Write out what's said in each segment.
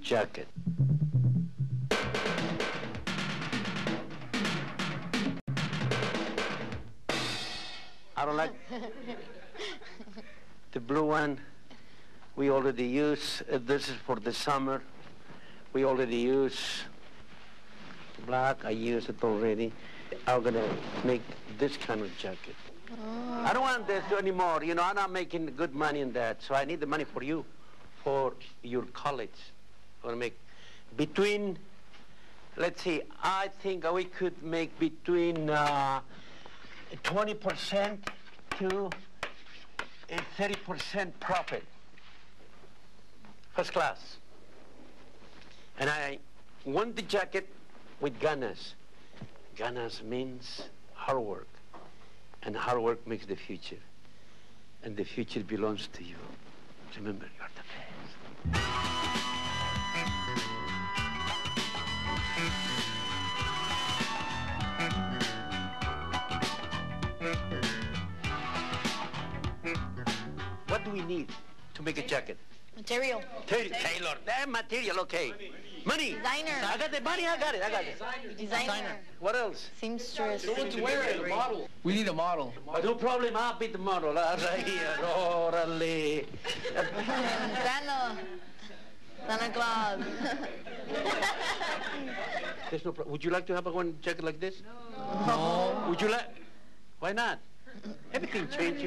jacket. I don't like the blue one. We already use, this is for the summer. We already use black. I use it already. I'm gonna make this kind of jacket. I don't want this anymore. You know, I'm not making good money in that, so I need the money for you, for your college. I want to make between, let's see, I think we could make between 20% to 30% profit. First class. And I want the jacket with ganas. Ganas means hard work. And hard work makes the future. And the future belongs to you. Remember, you're the best. What do we need to make a jacket? Material. Tailor. Material, okay. Money. Designer. I got the money, I got it. Designer. What else? Seamstress. Someone to wear it, a model. We need a model. No problem, I'll be the model. Right here. Orale. Santa Claus. There's no problem. Would you like to have one jacket like this? No. Would you like? Why not? Everything changed.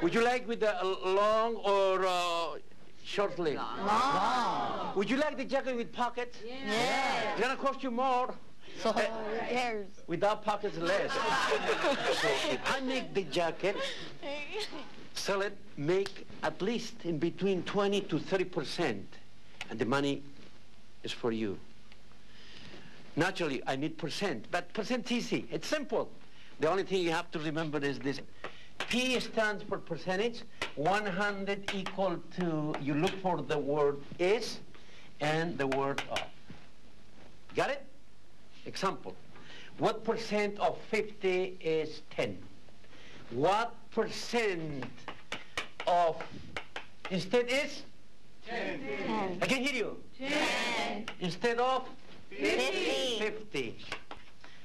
Would you like with the long or short sleeve? Long. Would you like the jacket with pockets? Yeah. It's gonna cost you more. So who cares? Without pockets, less. So if I make the jacket, sell it, make at least in between 20 to 30%, and the money is for you. Naturally, I need percent, but percent easy. It's simple. The only thing you have to remember is this. P stands for percentage. 100 equal to, you look for the word is and the word of. Got it? Example. What percent of 50 is 10? What percent of instead is? 10. I can hear you. 10. Instead of? 50. 50.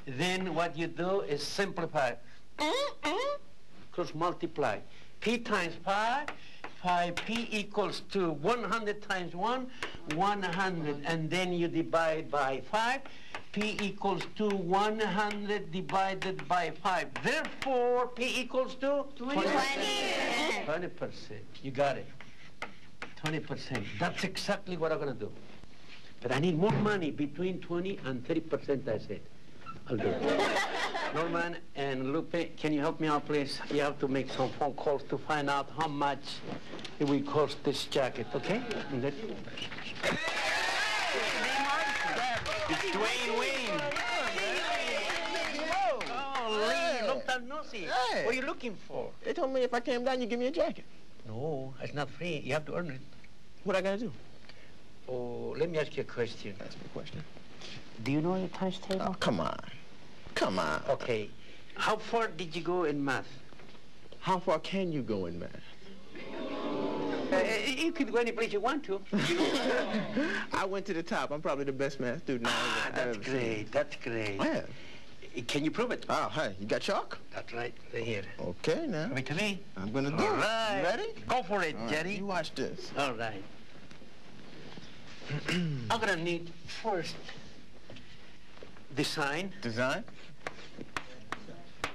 Then what you do is simplify. Cross multiply. P times 5, 5P equals to 100 times 1, 100. And then you divide by 5. P equals to 100 divided by 5. Therefore, P equals to? 20. 20%. You got it. 20%. That's exactly what I'm going to do. But I need more money, between 20 and 30%, I said. I'll do it. Norman and Lupe, can you help me out, please? You have to make some phone calls to find out how much it will cost this jacket, okay? It's Dwayne Wayne. Oh, Lee, look that nosy. Hey. What are you looking for? They told me if I came down, you give me a jacket. No, it's not free. You have to earn it. What I gotta do? Oh, let me ask you a question. Ask me a question. Do you know your times table? Oh, come on. Come on. Okay. How far did you go in math? How far can you go in math? You could go any place you want to. I went to the top. I'm probably the best math student I've That's ever great. seen. That's great. Yeah. Can you prove it? Oh, hey, you got chalk? That's right. They're here. Okay, now. Come to me. I'm gonna do All it. right. You ready? Go for it, All right, Jerry. you watch this. All right. I'm gonna need first design, Design.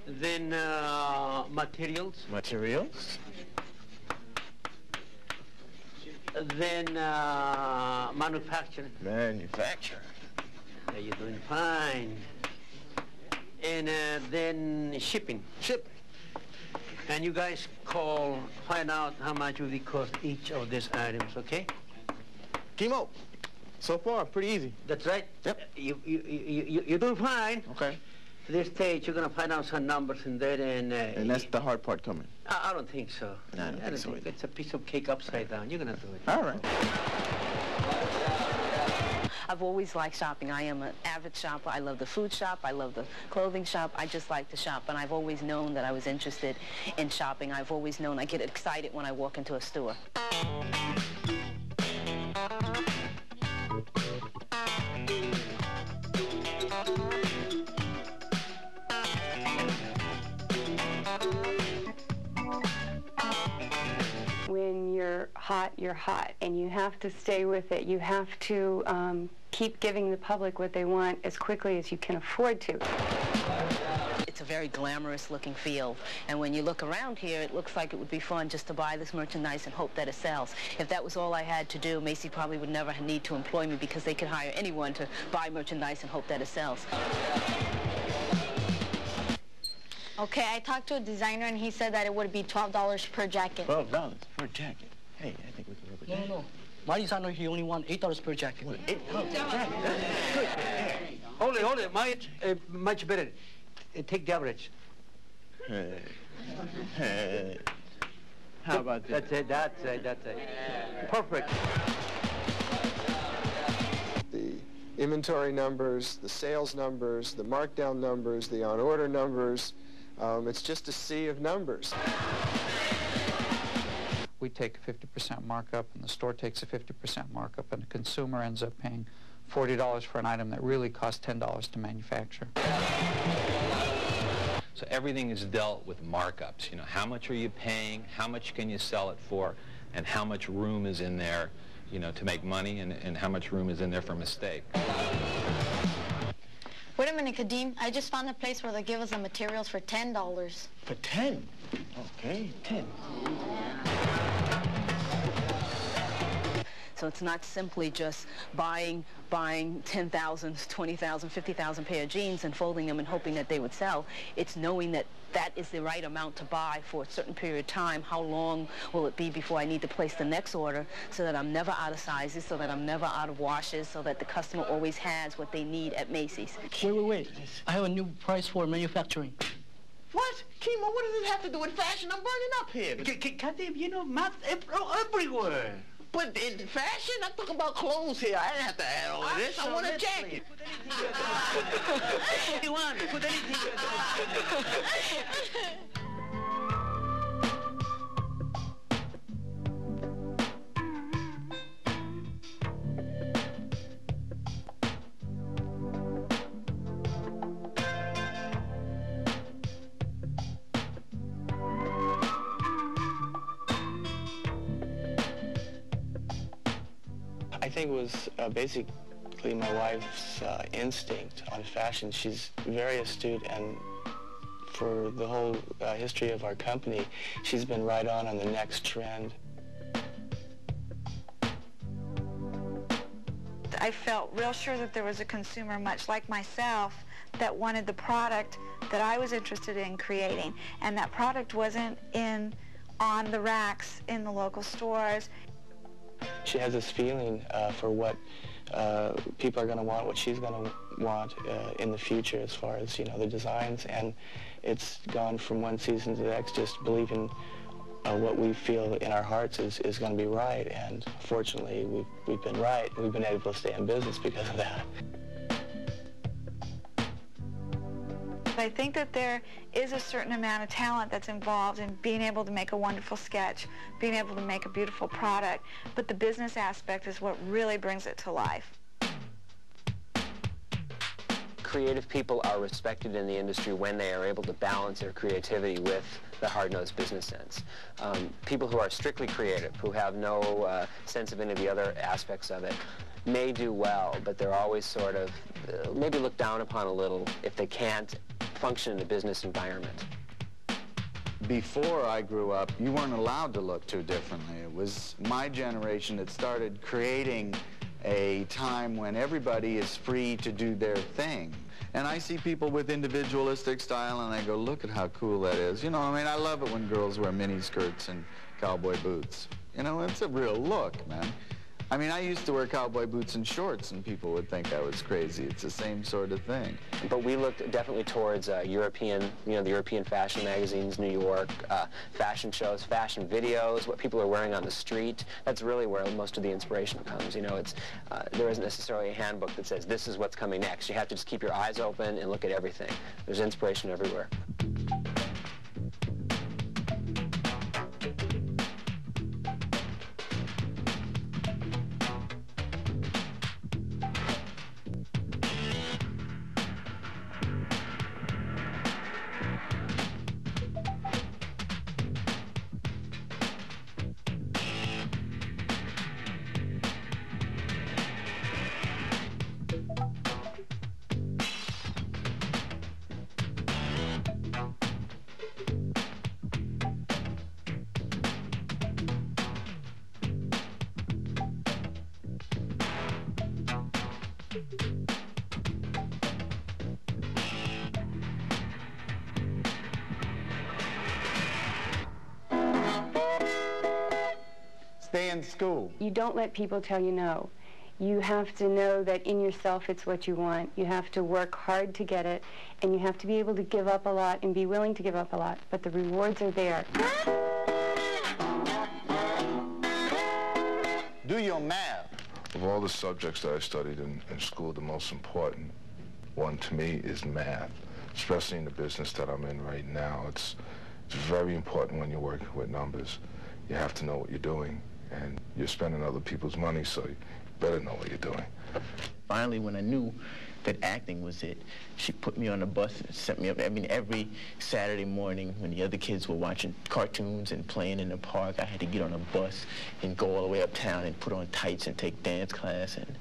then materials, Materials. then manufacturing. Manufacture. You're doing fine. And then shipping. Shipping. And you guys find out how much will it cost each of these items, okay? Chemo. So far, pretty easy. That's right. Yep. You're doing fine. Okay. At this stage, you're going to find out some numbers in there, and that's the hard part coming. I don't think so. No, I don't think so either. It's a piece of cake upside down. You're going to do it. All right. I've always liked shopping. I am an avid shopper. I love the food shop. I love the clothing shop. I just like to shop. And I've always known that I was interested in shopping. I've always known I get excited when I walk into a store. you're hot, and you have to stay with it. You have to keep giving the public what they want as quickly as you can afford to. It's a very glamorous looking field, and when you look around here, it looks like it would be fun just to buy this merchandise and hope that it sells. If that was all I had to do, Macy probably would never need to employ me, because they could hire anyone to buy merchandise and hope that it sells. Okay, I talked to a designer and he said that it would be $12 per jacket. $12 per jacket? Hey, I think we can work with that. No. My designer, he only want $8 per jacket. $8 per jacket? Good. Hold it. Much better. Take the average. Hey. How about this? That's it. Perfect. The inventory numbers, the sales numbers, the markdown numbers, the on-order numbers, it's just a sea of numbers. We take a 50% markup, and the store takes a 50% markup, and the consumer ends up paying $40 for an item that really costs $10 to manufacture. So everything is dealt with markups. You know, how much are you paying, how much can you sell it for, and how much room is in there, you know, to make money, and how much room is in there for mistake. Wait a minute, Kadeem. I just found a place where they give us the materials for $10. For 10? Okay, 10. So it's not simply just buying 10,000, 20,000, 50,000 pair of jeans and folding them and hoping that they would sell. It's knowing that that is the right amount to buy for a certain period of time. How long will it be before I need to place the next order, so that I'm never out of sizes, so that I'm never out of washes, so that the customer always has what they need at Macy's. Wait. I have a new price for manufacturing. What? Kimo, what does this have to do with fashion? I'm burning up here. Kadeem, you know, math everywhere. But in fashion, I'm talking about clothes here. I didn't have to add all of this. I want a jacket. Put anything you want. Put anything you want. I think it was basically my wife's instinct on fashion. She's very astute, and for the whole history of our company, she's been right on the next trend. I felt real sure that there was a consumer, much like myself, that wanted the product that I was interested in creating, and that product wasn't on the racks in the local stores. She has this feeling for what people are going to want, what she's going to want in the future as far as, you know, the designs, and it's gone from one season to the next just believing what we feel in our hearts is going to be right, and fortunately we've been right. We've been able to stay in business because of that. I think that there is a certain amount of talent that's involved in being able to make a wonderful sketch, being able to make a beautiful product, but the business aspect is what really brings it to life. Creative people are respected in the industry when they are able to balance their creativity with the hard-nosed business sense. People who are strictly creative, who have no sense of any of the other aspects of it, may do well, but they're always sort of maybe looked down upon a little if they can't function in a business environment. Before I grew up, you weren't allowed to look too differently. It was my generation that started creating a time when everybody is free to do their thing. And I see people with individualistic style and I go, look at how cool that is. You know, I mean, I love it when girls wear mini skirts and cowboy boots. You know, it's a real look, man. I mean, I used to wear cowboy boots and shorts, and people would think I was crazy. It's the same sort of thing. But we looked definitely towards European, you know, the European fashion magazines, New York, fashion shows, fashion videos, what people are wearing on the street. That's really where most of the inspiration comes. You know, it's there isn't necessarily a handbook that says this is what's coming next. You have to just keep your eyes open and look at everything. There's inspiration everywhere. Stay in school. You don't let people tell you no. You have to know that in yourself it's what you want. You have to work hard to get it, and you have to be able to give up a lot and be willing to give up a lot, but the rewards are there. Do your math. Of all the subjects that I studied in school, the most important one to me is math, especially in the business that I'm in right now. It's very important when you're working with numbers. You have to know what you're doing, and you're spending other people's money, so you better know what you're doing. Finally, when I knew that acting was it, she put me on a bus and sent me up. I mean, every Saturday morning when the other kids were watching cartoons and playing in the park, I had to get on a bus and go all the way uptown and put on tights and take dance class. And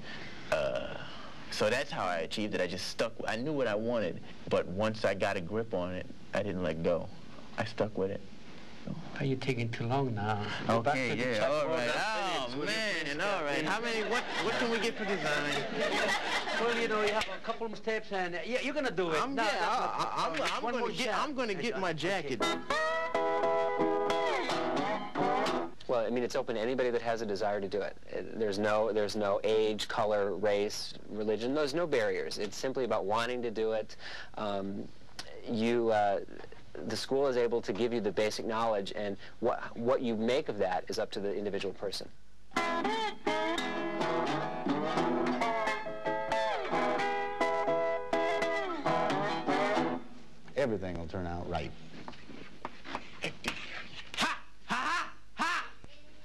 so that's how I achieved it. I just stuck. I knew what I wanted, but once I got a grip on it, I didn't let go. I stuck with it. Are you taking too long now? Okay, yeah, all right. Oh, man, all right. How many, what can we get for design? Well, you know, you have a couple of steps, and yeah, you're gonna do it. I'm gonna get my jacket. Well, I mean, it's open to anybody that has a desire to do it. There's no age, color, race, religion. There's no barriers. It's simply about wanting to do it. The school is able to give you the basic knowledge, and what you make of that is up to the individual person. Everything will turn out right. Ha! Ha! Ha! Ha!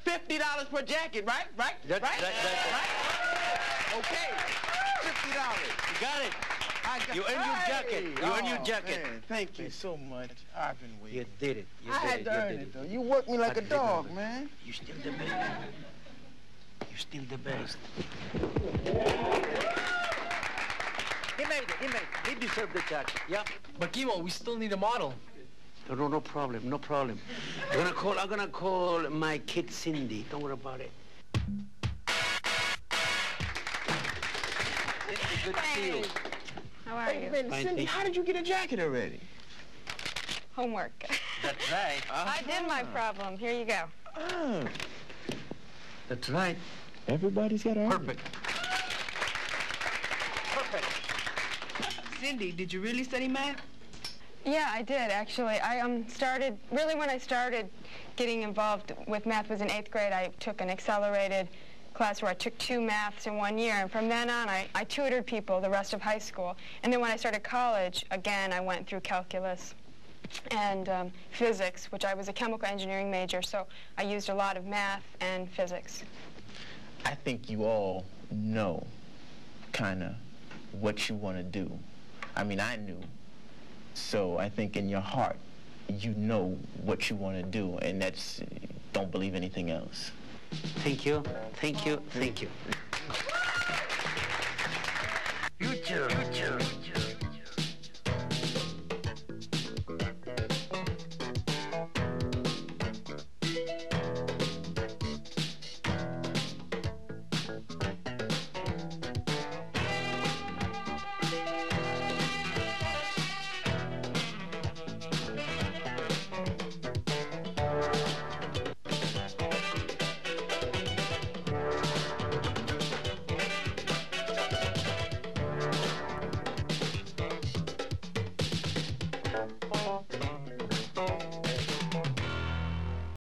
$50 per jacket, right? Right? Right? Okay. $50. You got it. You earned your jacket. You earned your jacket. Man, thank you so much. I've been waiting. You did it. I had to earn it, though. You worked me like a dog, man. You're still the best. You're still the best. He made it. He made it. He deserved the jacket. Yep. But Kimo, we still need a model. No problem. No problem. I'm gonna call my kid Cindy. Don't worry about it. It's good to see you. How are you? Man, Cindy, how did you get a jacket already? Homework. That's right. I did my problem. Here you go. Oh. That's right. Everybody's got a Perfect. Cindy, did you really study math? Yeah, I did, actually. I started, really when I started getting involved with math was in 8th grade. I took an accelerated class where I took 2 maths in 1 year, and from then on I tutored people the rest of high school. And then when I started college, again, I went through calculus and physics, which I was a chemical engineering major, so I used a lot of math and physics. I think you all know kind of what you want to do. I mean, I knew. So I think in your heart, you know what you want to do, and that's, don't believe anything else. Thank you. Thank you. Thank you.